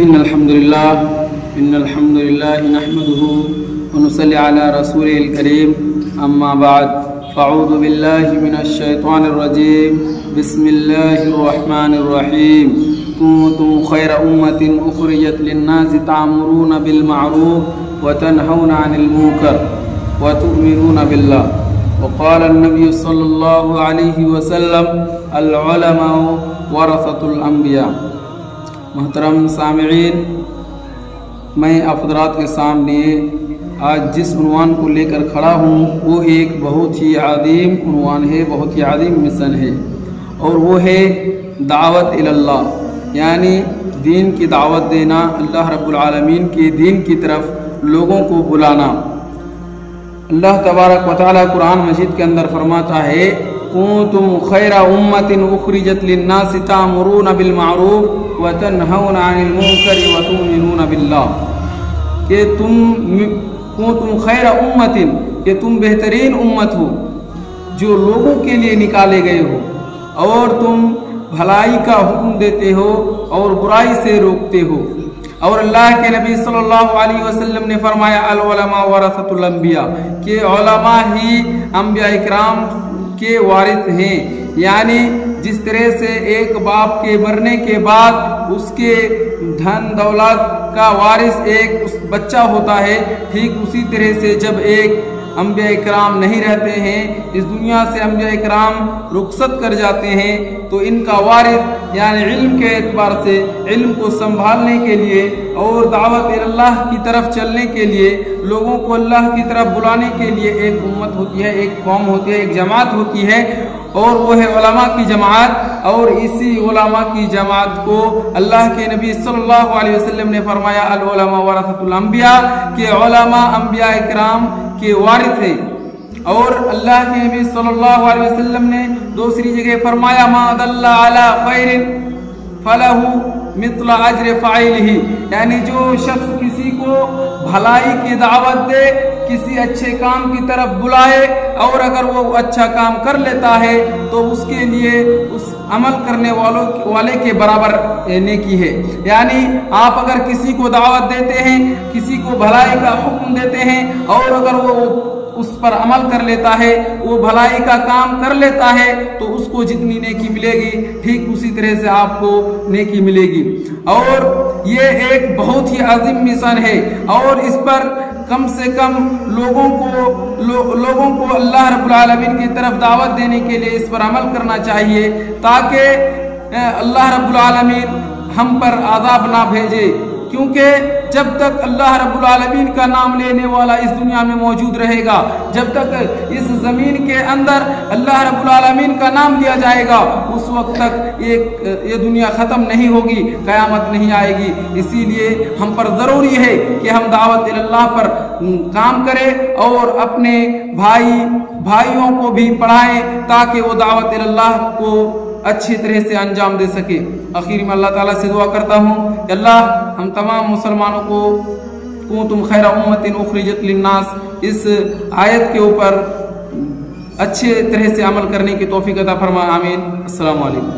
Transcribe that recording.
إن الحمد لله نحمده ونصلي على رسوله الكريم أما بعد فأعوذ بالله من الشيطان الرجيم بسم الله الرحمن الرحيم كنتم خير أمة أخرجت للناس تأمرون بالمعروف وتنهون عن المنكر وتؤمنون بالله وقال النبي صلى الله عليه وسلم العلماء ورثة الأنبياء۔ محترم سامعین، میں آپ حضرات کے سامنے آج جس عنوان کو لے کر کھڑا ہوں وہ ایک بہت ہی عظیم عنوان ہے، بہت ہی عظیم مشن ہے، اور وہ ہے دعوت اللہ، یعنی دین کی دعوت دینا، اللہ رب العالمین کے دین کی طرف لوگوں کو بلانا۔ اللہ تبارک و تعالی قرآن مجید کے اندر فرماتا ہے کنتم خیر امت اخرجت للناس تأمرون بالمعروف وتنہون عن المنکر وتؤمنون باللہ، کہ کنتم خیر امت، کہ تم بہترین امت ہو جو لوگوں کے لیے نکالے گئے ہو، اور تم بھلائی کا حکم دیتے ہو اور برائی سے روکتے ہو۔ اور اللہ کے نبی صلی اللہ علیہ وسلم نے فرمایا العلماء ورثۃ الانبیاء، کہ علماء ہی انبیاء اکرام کے وارث ہیں، یعنی جس طرح سے ایک باپ کے مرنے کے بعد اس کے دھن دولت کا وارث ایک بچہ ہوتا ہے، ٹھیک اسی طرح سے جب ایک انبیاء اکرام نہیں رہتے ہیں، اس دنیا سے انبیاء اکرام رخصت کر جاتے ہیں، تو ان کا وارث یعنی علم کے اعتبار سے علم کو سنبھالنے کے لیے اور دعوت اللہ کی طرف چلنے کے لیے، لوگوں کو اللہ کی طرف بلانے کے لیے ایک امت ہوتی ہے، ایک قوم ہوتی ہے، ایک جماعت ہوتی ہے، اور وہ ہے علماء کی جماعت۔ اور اسی علماء کی جماعت کو اللہ کے نبی صلی اللہ علیہ وسلم نے فرمایا العلماء ورثۃ الانبیاء، کہ علماء انبیاء اکرام کے وارث ہیں۔ اور اللہ کے نبی صلی اللہ علیہ وسلم نے دوسری جگہ فرمایا ما دل علی خیر فلہ مثل اجر فاعلہ، یعنی جو شخص کسی کو بھلائی کی دعوت دے، کسی اچھے کام کی طرف بلائے، اور اگر وہ اچھا کام کر لیتا ہے تو اس کے لیے اس عمل کرنے والے کے برابر نیکی ہے۔ یعنی آپ اگر کسی کو دعوت دیتے ہیں، کسی کو بھلائی کا حکم دیتے ہیں، اور اگر وہ اس پر عمل کر لیتا ہے، وہ بھلائی کا کام کر لیتا ہے، تو اس کو جتنی نیکی ملے گی ٹھیک اسی طرح سے آپ کو نیکی ملے گی۔ اور یہ ایک بہت ہی عظیم مشن ہے، اور اس پر کم سے کم لوگوں کو اللہ رب العالمین کی طرف دعوت دینے کے لیے اس پر عمل کرنا چاہیے، تاکہ اللہ رب العالمین ہم پر عذاب نہ بھیجے، کیونکہ جب تک اللہ رب العالمین کا نام لینے والا اس دنیا میں موجود رہے گا، جب تک اس زمین کے اندر اللہ رب العالمین کا نام لیا جائے گا، اس وقت تک یہ دنیا ختم نہیں ہوگی، قیامت نہیں آئے گی۔ اسی لیے ہم پر ضروری ہے کہ ہم دعوت اللہ پر کام کریں اور اپنے بھائیوں کو بھی پڑھائیں، تاکہ وہ دعوت اللہ کو اچھی طرح سے انجام دے سکے۔ آخر میں اللہ تعالیٰ سے دعا کرتا ہوں کہ اللہ ہم تمام مسلمانوں کو کنتم خیر امت اخرجت للناس اس آیت کے اوپر اچھے طرح سے عمل کرنے کی توفیق عطا فرما، آمین۔ السلام علیکم۔